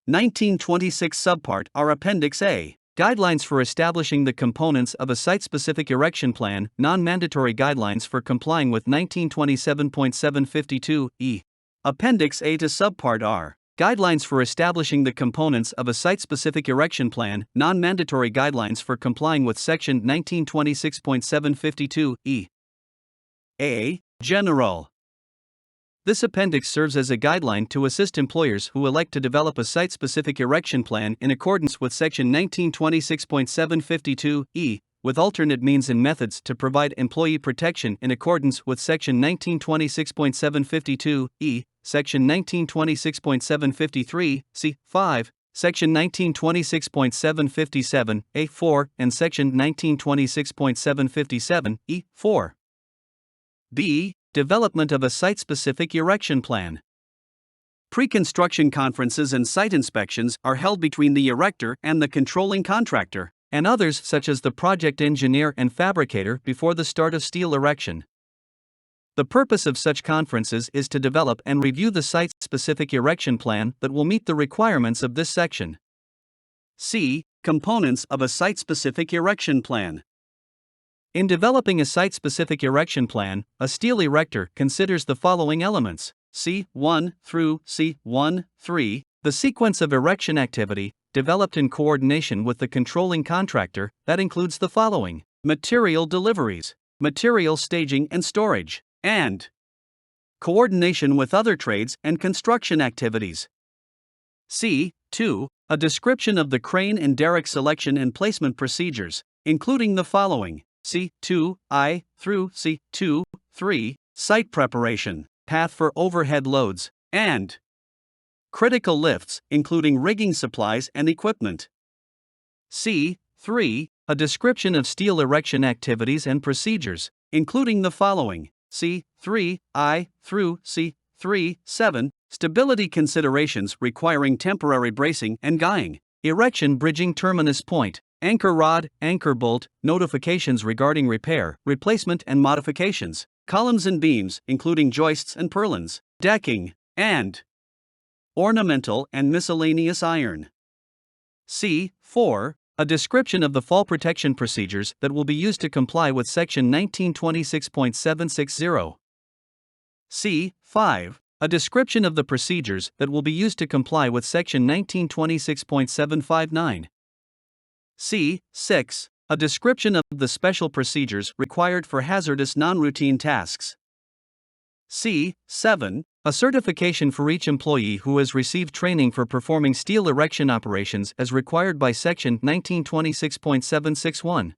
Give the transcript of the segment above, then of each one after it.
1926 Subpart R Appendix A. Guidelines for establishing the components of a site-specific erection plan, non-mandatory guidelines for complying with 1927.752 Appendix A to Subpart R. Guidelines for establishing the components of a site-specific erection plan, non-mandatory guidelines for complying with Section 1926.752 A. General. This appendix serves as a guideline to assist employers who elect to develop a site-specific erection plan in accordance with Section 1926.752 with alternate means and methods to provide employee protection in accordance with Section 1926.752 Section 1926.753 C5, Section 1926.757 A4, and Section 1926.757 E4. B. Development of a site-specific erection plan. Pre-construction conferences and site inspections are held between the erector and the controlling contractor, and others such as the project engineer and fabricator before the start of steel erection. The purpose of such conferences is to develop and review the site-specific erection plan that will meet the requirements of this section. C. Components of a site-specific erection plan. In developing a site-specific erection plan, a steel erector considers the following elements: C1 through C13, the sequence of erection activity, developed in coordination with the controlling contractor, that includes the following: material deliveries, material staging and storage, and coordination with other trades and construction activities. C2, a description of the crane and derrick selection and placement procedures, including the following: C2I through C23, site preparation, path for overhead loads, and critical lifts, including rigging supplies and equipment. C3, a description of steel erection activities and procedures, including the following: C3I through C37, stability considerations requiring temporary bracing and guying, erection bridging terminus point, anchor rod, anchor bolt, notifications regarding repair, replacement and modifications, columns and beams, including joists and purlins, decking, and ornamental and miscellaneous iron. C4, a description of the fall protection procedures that will be used to comply with Section 1926.760. C5, a description of the procedures that will be used to comply with Section 1926.759. C6, a description of the special procedures required for hazardous non-routine tasks. C7, a certification for each employee who has received training for performing steel erection operations as required by Section 1926.761.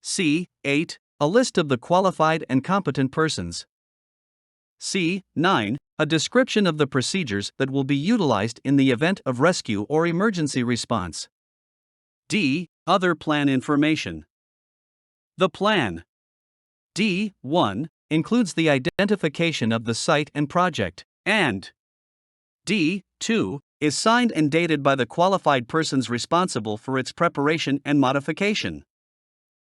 C8, a list of the qualified and competent persons. C9, a description of the procedures that will be utilized in the event of rescue or emergency response. D. Other plan information. The plan D1 includes the identification of the site and project, and D2 is signed and dated by the qualified persons responsible for its preparation and modification.